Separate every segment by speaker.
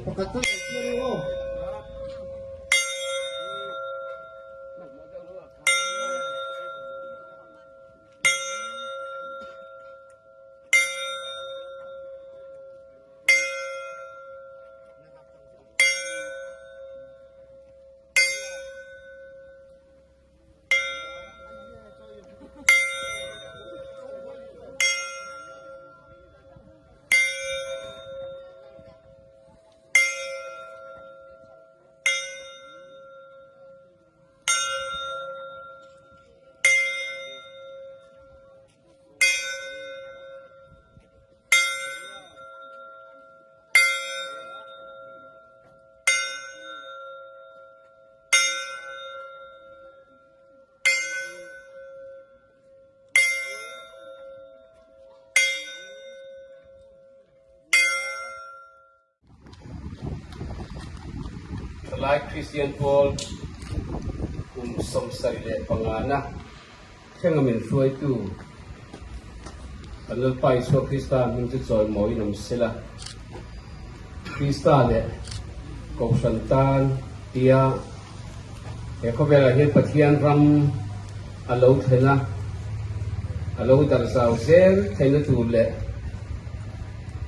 Speaker 1: pakata kiro
Speaker 2: like Christian Paul som sarile pangana kengamin suai tu anal pai so Krista min chu choi moi nam sela Krista le ko santan tia e ko vela he pathian ram alo thena alo dar sau zel thena tu le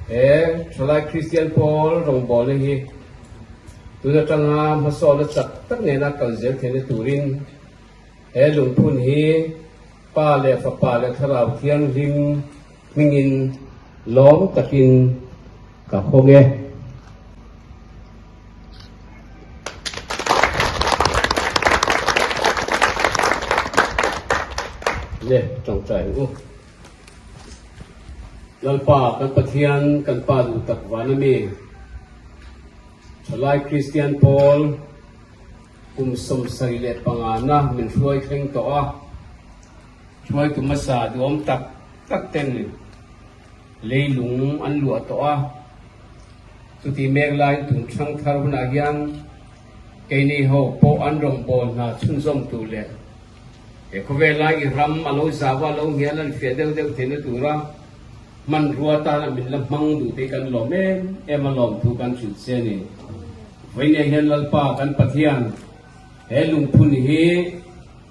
Speaker 2: e like Christian Paul rong bol hi tuna tanga masol chak tak ne na kalzel thene turin e lungphun hi pa le fa pa le tharau thian ring mingin lom takin ka khonge le tong chai u lalpa kan pathian kan pa du tak wanami Salai Christian Paul som sarile pangana min ruai kheng to a ruai tu masa duom tak ten leilung an lua to a tuti mek lai tun thang thar na hian keini ho po an rong bol na chun zom tu le e ko ve lai ram alo zawa lo ngialan fedel deu tene tura man ruata min la mang du te kan lo men e ma lom tu kan chu se ni Vine hian lalpa kan pathian he lungphun hi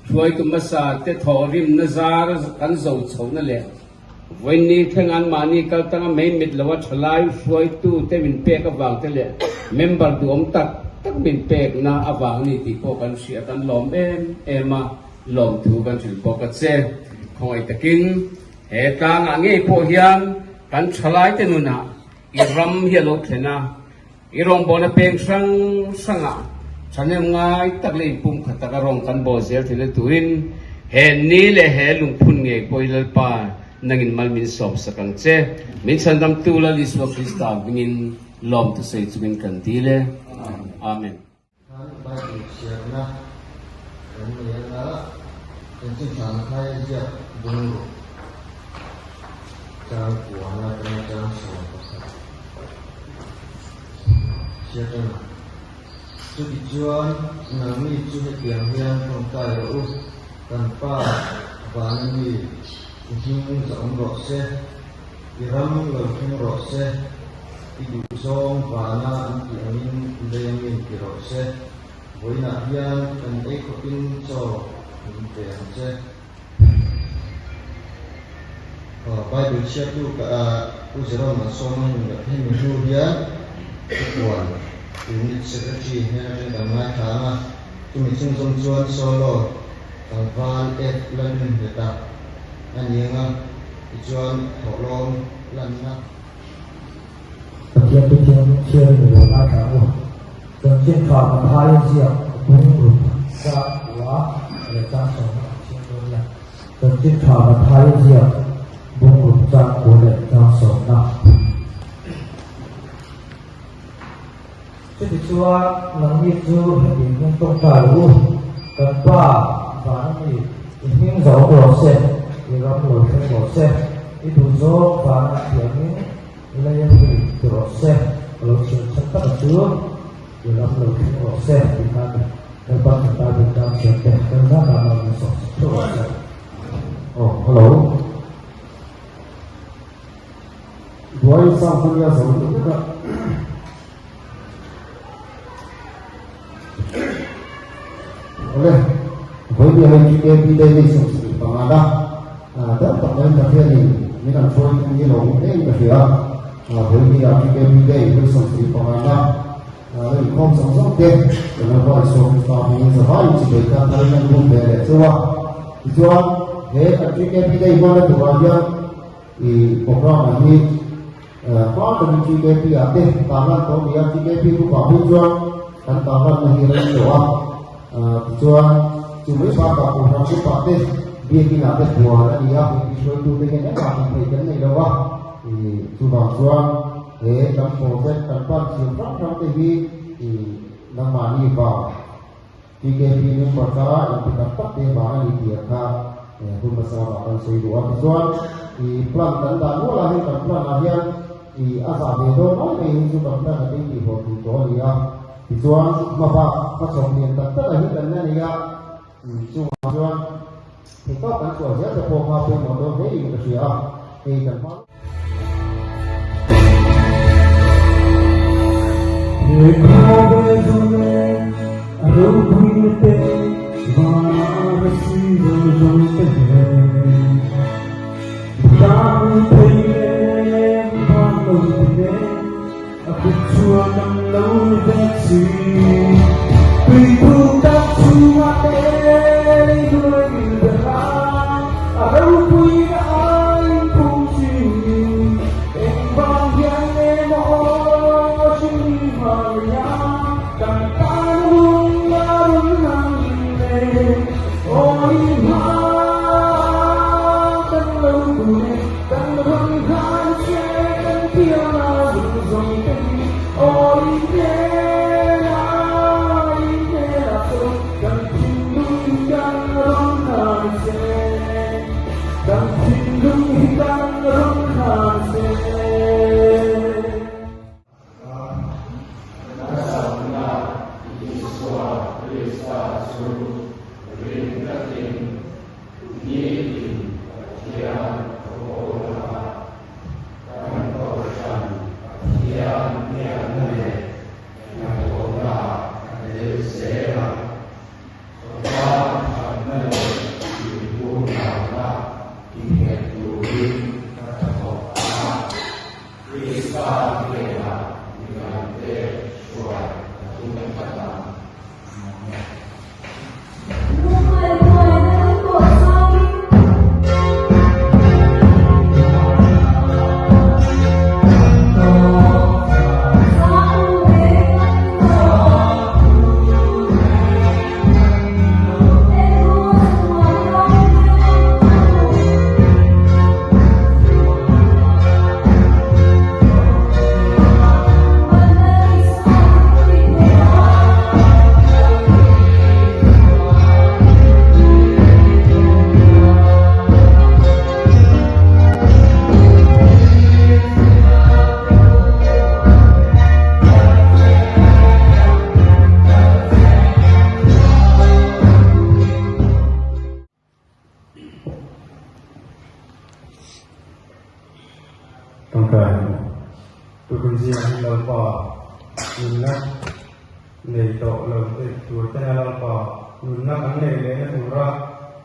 Speaker 2: chuai tu masa te thorim nazar kan zo chho na le voini thengan mani kal tanga mai mit lawa thalai chuai tu te min pe ka wang te le member du om tak min pek na awang ni ti po kan sia kan lom ema lom thu kan thil po ka che khoi takin he ta nga nge po hian kan thalai te nu na iram hi lo thena irong bona peng sanga chanem ngai takle pum khataka rong kan bo zel thile tuin he ni le he lungphun nge poilal pa nangin malmin sob sakang che min sandam tula liswa Krista bingin lom tu sei chungin kan dile amen
Speaker 1: ba ti sia na kan ye na kan chu chang khai ya bung chang kwa na kan chang so Siya ka na. So dijuan nami chu he tiang hian thong tai ro kan pa ban ni hing sa ong ro se iram lo hing ro se idu song bana an ti amin leng in ki ro se boina hian kan e ko in cho in te an se Bible siya tu ka uzero na so man he mi hu hian Tuan, unit secretary Henry Damai Thama, Tumitsun Zongchuan Solo, Tangvan F. London Beta, Anyanga, Ijuan Tolong, Lana.
Speaker 3: Tiap tiap mula kamu, jangan kau bahaya siap bungru, sawa, lecah sama, singkulnya. Jangan kau bahaya siap bungru, sawa, lecah sama. Jadi cua nanti tu hendak untuk tahu kenapa kami ingin jauh proses, kita perlu proses itu jauh karena kami melayani proses kalau cepat tu kita perlu proses di mana dapat kita bisa cepat karena kami proses. Oh, hello. Dua sang punya seorang juga.
Speaker 1: oleh boleh dia juga kita ini seperti pengada dan pemain terakhir ini kan soal ini loh ini kira boleh dia juga kita itu seperti pengada lalu kom sama deh dengan bahasa Islam ini sebab jika kita kalian pun belajar coba juga kita ibadah kepada di program ini Pak dengan GKP ada tangan kau dia GKP itu bahu jual dan tangan mengirim doa jual cuma pada program itu pakai dia kena ada dua dia visual tu dengan apa ini dengan doa cuma jual dan proses tanpa siapa nanti di nama ini Pak GKP ini perkara yang kita pakai bahan dia kan pun masalah akan sesuatu jual di plan dan lahir dan plan lahir di asal itu ini juga pernah ada di waktu itu ya tujuan apa pasoknya terlahir dan ya tujuan kita kan saja terpokok pun modal ini Rusia dan
Speaker 3: aku cuakan laudasi Berbuka cuma dari dua berang Aku punya air fungsi Embang yang emosi Maria Dan tanggung larung nanti Oh imam dan laudune Dan renghan dan tiara Oh Indera dan hidung dan rongkase dan hidung dan rongkase Nasabna Iswa Krista Suru Rindatin Nidin Kian Ola dan Korsan Kian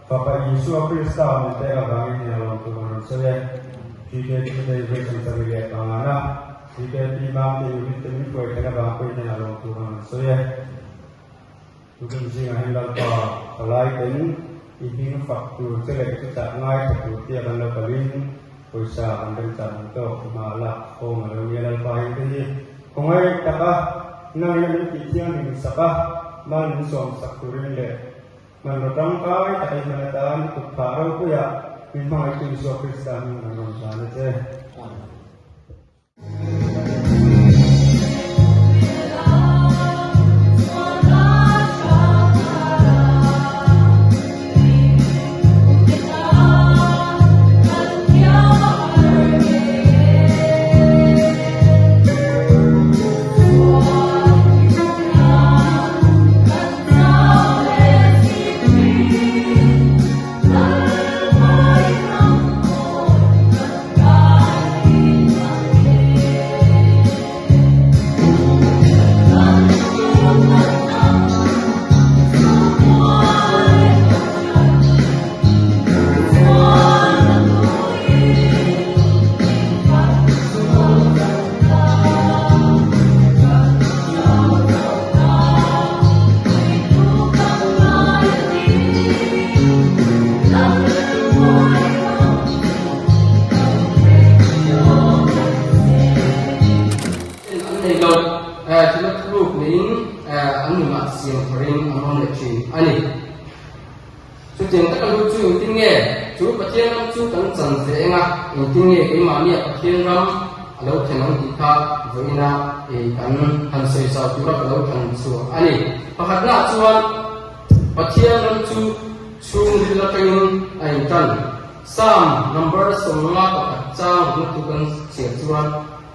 Speaker 3: Bapak Yesus Kristus menjadi kami dalam Tuhan saya. Jika kita berikan terlihat panganak, jika timam ini demi kue kena bangkit dalam Tuhan saya. Tuhan sih hendak palaikan ini faktur selek kita ngai faktur tiap anda paling bisa anda cantik malak kau malu yang paling tinggi. Kau kata ngai yang kita ini siapa malu som fakturin le. Menurut kau tak menyatakan kepada aku ya memang itu Yesus Kristus yang mengajar saya.
Speaker 4: God
Speaker 2: tulat group ning anu ma siang ring among le chi ani chu jeng ta kan chu tin nge chu pathian ram chu kan chan se nga in tin nge ke ma ni pathian ram alo thenang ki kha voina kan han sei sa tu ra alo kan chu ani pakhat na chuan pathian ram chu chung ri la kain ai tan Psalm number songa pakhat chang tu kan che chuan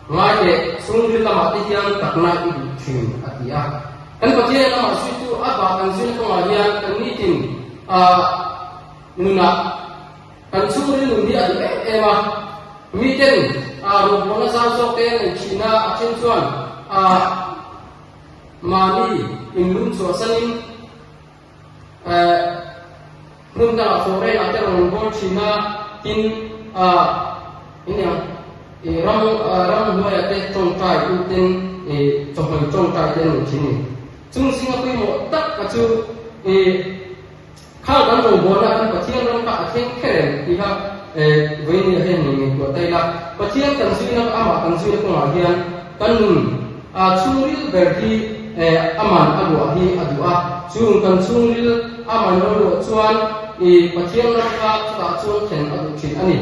Speaker 2: ngai le chung ri lama ti hian takna i thim atia kan pathian lama su tu aba kan sin ko ma hian kan ni tin nuna kan chung ri nun dia di ema mi ten ro bona sa so te china achen chuan mani in lun so sanin nun da sore na te ron bon china tin inya ram noya te tong tai u tin tong tai ten chini chung singa pui mo tak ka chu khal kan ro bona kan pathian ram ka theng khen ti ha với ni hen ni ko tai la pathian kan sina ama kan sina ko hian kan nun chungil berti aman adu hi adua chung kan chungil aman ro chuan pathian ram ka ta chuan khen adu chin ani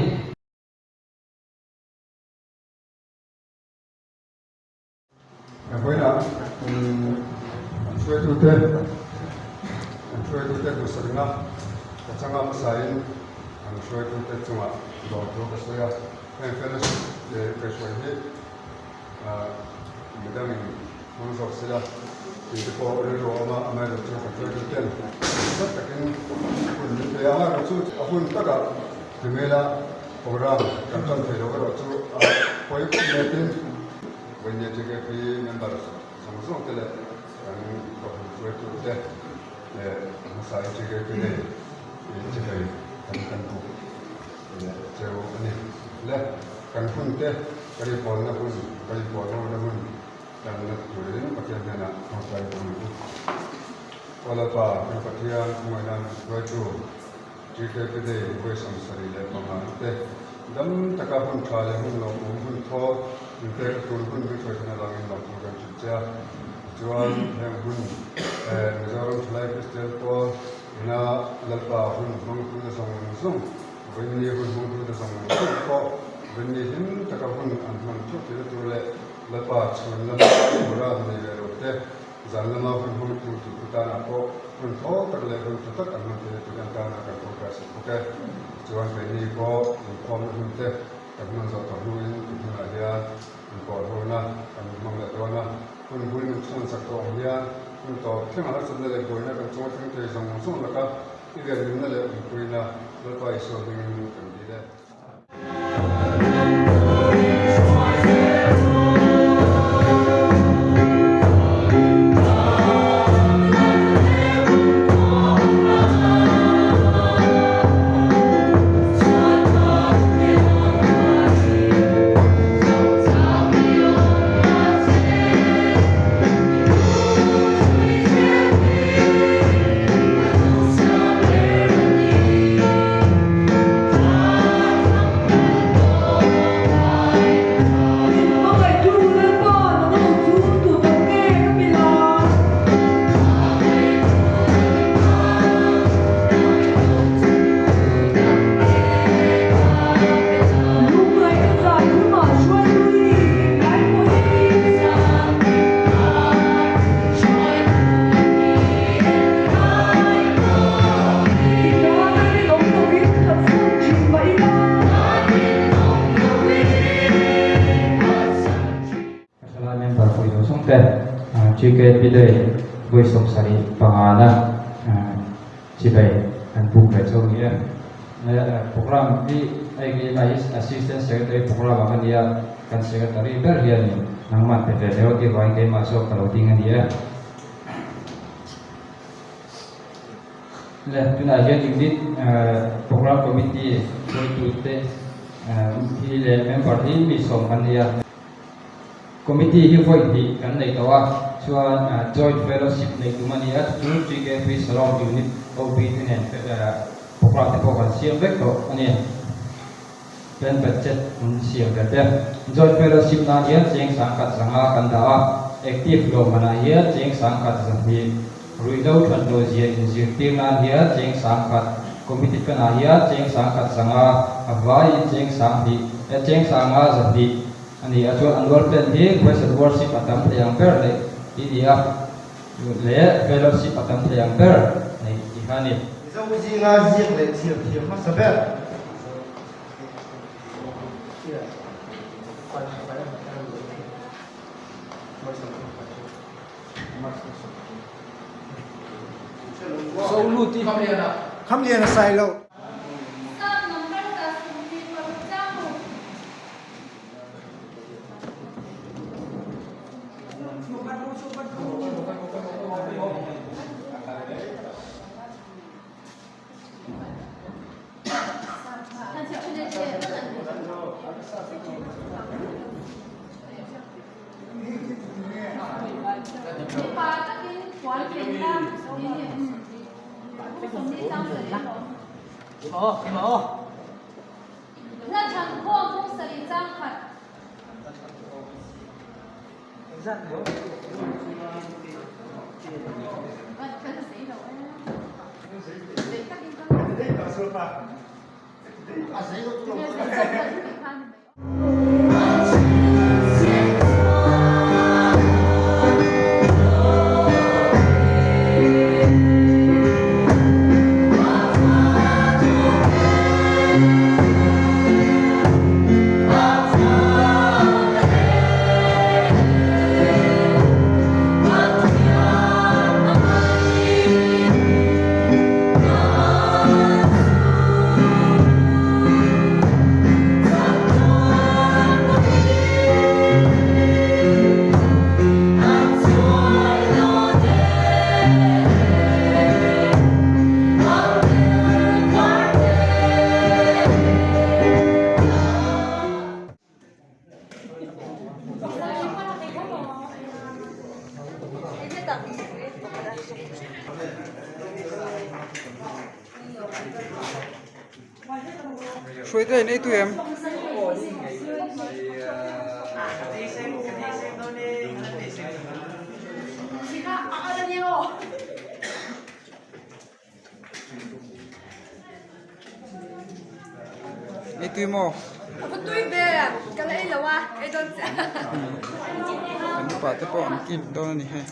Speaker 4: Với đó,ช่วยดูเต้ดูสักนะแต่ช่างอาศัยช่วยดูเต้จังหวะดอกก็สวยอ่ะเป็นเฟรชไปช่วยให้ไม่ได้มีมันสอบเสียที่พอเรื่องว่าไม่ได้ช่วยดูเต้สักแต่กินคุณเดี๋ยวมาเราช่วยคุณตั้งแต่ถึงเวลาโปรแกรมการจัดเดี๋ยวเราช่วยพออีกเดือนวันนี้จะเกิดเป็นเมมเบอร์สมัครส่งเตลกันก็ช่วยตัวเต้มาใส่จะเกิดเป็นจะไปกันดูเจ้าอันนี้และกันพุ่งเต้กันพอนะพุ่งกันพอนะพุ่งกันนักจุดนี้ประเทศนี้นะต้องใช้พุ่งวันละป่าเป็นประเทศมวยนั้นช่วยตัวจะเกิดเป็นเวสันสรีเลยประมาณเต้ดำตะการพุ่งชายพุ่งลงพุ่งทอเด็กตัวพุ่งไปช่วยกันหลังหลังตัวกันจุดเจ้าจวนแห่งพุ่งมิจฉารุ่งไลฟ์สไตล์ตัวน่าเล่าป่าพุ่งพุ่งจะส่งส่งวันนี้พุ่งจะส่งส่งก็วันนี้เห็นตะการพุ่งอันมันชุดที่ตัวเล่าป่าชวนเล่าบุราในเรื่องเด็กจันทร์มาพุ่งจุดตาหน้าก็พุ่งท้อตะเล่พุ่งตัดอันมันเป็นตัวกันตาหน้ากันโอเคจวนวันนี้ก็พร้อมพุ่งเด็กกันมันจะต่อลุยพุ่งอะไรก่อนโหนะกันมังเล็ดวันนะคุณช่างสักตัวเฮียคุณต่อเที่ยงอะไรสุดเลยคุยนะกันช่วยทั้งใจสมองส่งแล้วก็ที่เรียนรู้นั่นแหละคุยนะแล้วก็ไอ้ส่วนหนึ่งกันดีได้
Speaker 5: Jika bila besok hari pengana cibai dan buka jauhnya program di assistant secretary program akan dia kan secretary berlian nama PPDO di bangkai masuk kalau tinggal dia lah tu aja di program komiti itu di member ini misalkan dia komiti ini void kan dari tawa Chuan joint fellowship nei tumania chu chike fi salon unit OB tenen program te program siam vek to ani pen budget siam gate joint fellowship na dia sing sangkat sanga kanda active lo mana hiat jeng sangkat sahi ruilau than lo zia injective na hiat jeng sangkat committee kana hiat jeng sangkat sanga avai jeng sanghi jeng sanga zahi ani acho annual plan hi question worship atam yang per le dia le fellowship atam yang per nei ihani
Speaker 1: zo ji nga ji le chi chi ma saber
Speaker 2: so lu ti
Speaker 6: kham lian sai lo Suy thế này tụi em. Này tụi mò.
Speaker 7: Tụi bé, cái này là wa, cái đó.
Speaker 6: Anh bảo tới bọn kim đâu này hay.